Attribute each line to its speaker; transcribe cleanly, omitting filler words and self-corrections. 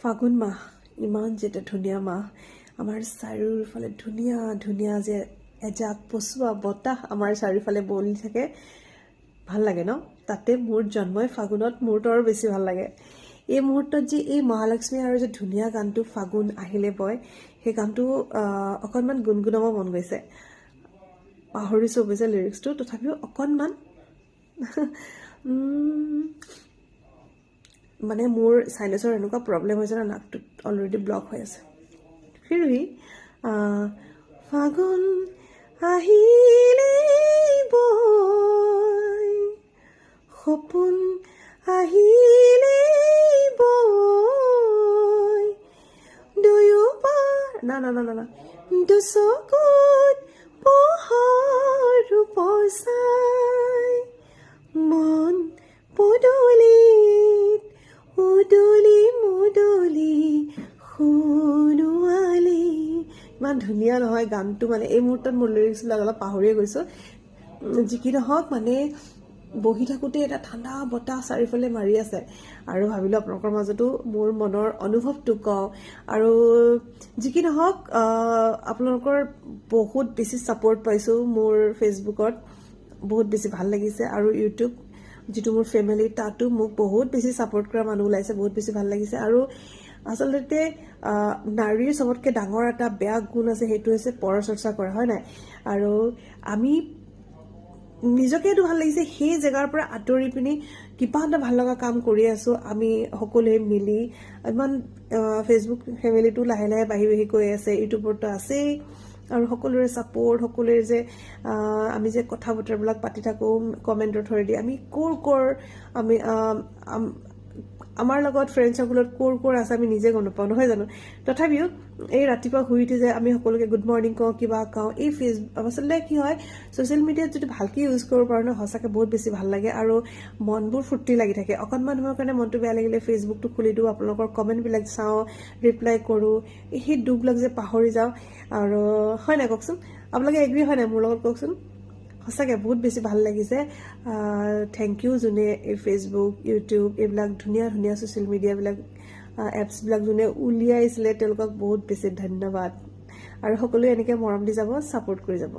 Speaker 1: ফাগুন মাহ ইমান যেটা ধুনীয়া মাহ আমাৰ চাৰিওফালে ধুনীয়া ধুনীয়া যে এজাক পচোৱা বতাহ আমাৰ চাৰিওফালে বলি থাকে ভাল লাগে ন তাতে মোৰ জন্মই ফাগুনত মোৰটো আৰু বেছি ভাল লাগে এই মুহূৰ্তত যে এই মহালক্ষ্মী আৰু যে ধুনীয়া গানটো ফাগুন আহিলে বয় সেই গানটো অকণমান গুণগুণাব মন গৈছে পাহৰিছো অৱশ্যে লিৰিক্সটো তথাপিও অকণমান মানে মোৰ সাইনাসৰ এনেকুৱা প্ৰবলেম হৈছে না নাকটোত অলৰেডি ব্লক হৈ আছে ফিৰহি ফাগুন আহিলে বয় সপোন আহিলে বয় দুয়োপাৰ না না না না দুচকুত পোহৰ ৰূপচাই মন পদূলিত উদুলি মুদুলি সোণোৱালি ইমান ধুনীয়া নহয় গানটো মানে এই মুহূৰ্তত মোৰ লিৰিক্সবিলাক অলপ পাহৰিয়ে গৈছোঁ যি কি নহওক মানে বহি থাকোঁতে এটা ঠাণ্ডা বতাহ চাৰিওফালে মাৰি আছে আৰু ভাবিলোঁ আপোনালোকৰ মাজতো মোৰ মনৰ অনুভৱটো কওঁ আৰু যি কি নহওক আপোনালোকৰ বহুত বেছি ছাপোৰ্ট পাইছোঁ মোৰ ফেচবুকত বহুত বেছি ভাল লাগিছে আৰু ইউটিউব যিটো মোৰ ফেমিলি তাতো মোক বহুত বেছি ছাপোৰ্ট কৰা মানুহ ওলাইছে বহুত বেছি ভাল লাগিছে আৰু আচলতে নাৰীৰ চবতকৈ ডাঙৰ এটা বেয়া গুণ আছে সেইটো হৈছে পৰচৰ্চা কৰা হয় নাই আৰু আমি নিজকে এইটো ভাল লাগিছে সেই জেগাৰ পৰা আঁতৰি পিনি কিবা এটা ভাল লগা কাম কৰি আছোঁ আমি সকলোৱে মিলি ইমান ফেচবুক ফেমিলিটো লাহে লাহে বাঢ়ি বাঢ়ি গৈ আছে ইউটিউবতো আছেই আৰু সকলোৰে ছাপোৰ্ট সকলোৰে যে আমি যে কথা বতৰাবিলাক পাতি থাকোঁ কমেণ্টৰ থ্ৰুৱেদি আমি ক'ৰ আমি আমাৰ লগত ফ্ৰেণ্ড চাৰ্কুলত ক'ৰ আছে আমি নিজে গম নাপাওঁ নহয় জানো তথাপিও এই ৰাতিপুৱা শুই উঠি যে আমি সকলোকে গুড মৰ্ণিং কওঁ কিবা কওঁ এই আচলতে কি হয় ছ'চিয়েল মিডিয়াত যদি ভালকৈ ইউজ কৰিব পাৰোঁ ন সঁচাকৈ বহুত বেছি ভাল লাগে আৰু মনবোৰ ফূৰ্তি লাগি থাকে অকণমান সময়ৰ কাৰণে মনটো বেয়া লাগিলে ফেচবুকটো খুলি দিওঁ আপোনালোকৰ কমেণ্টবিলাক চাওঁ ৰিপ্লাই কৰোঁ সেই দুখবিলাক যে পাহৰি যাওঁ আৰু হয় নাই কওকচোন আপোনালোকে এগ্ৰী হয় নাই মোৰ লগত কওকচোন সঁচাকৈ বহুত বেছি ভাল লাগিছে থেংক ইউ যোনে এই ফেচবুক ইউটিউব এইবিলাক ধুনীয়া ধুনীয়া ছ'চিয়েল মিডিয়াবিলাক এপছবিলাক যোনে উলিয়াইছিলে তেওঁলোকক বহুত বেছি ধন্যবাদ আৰু সকলোৱে এনেকৈ মৰম দি যাব ছাপোৰ্ট কৰি যাব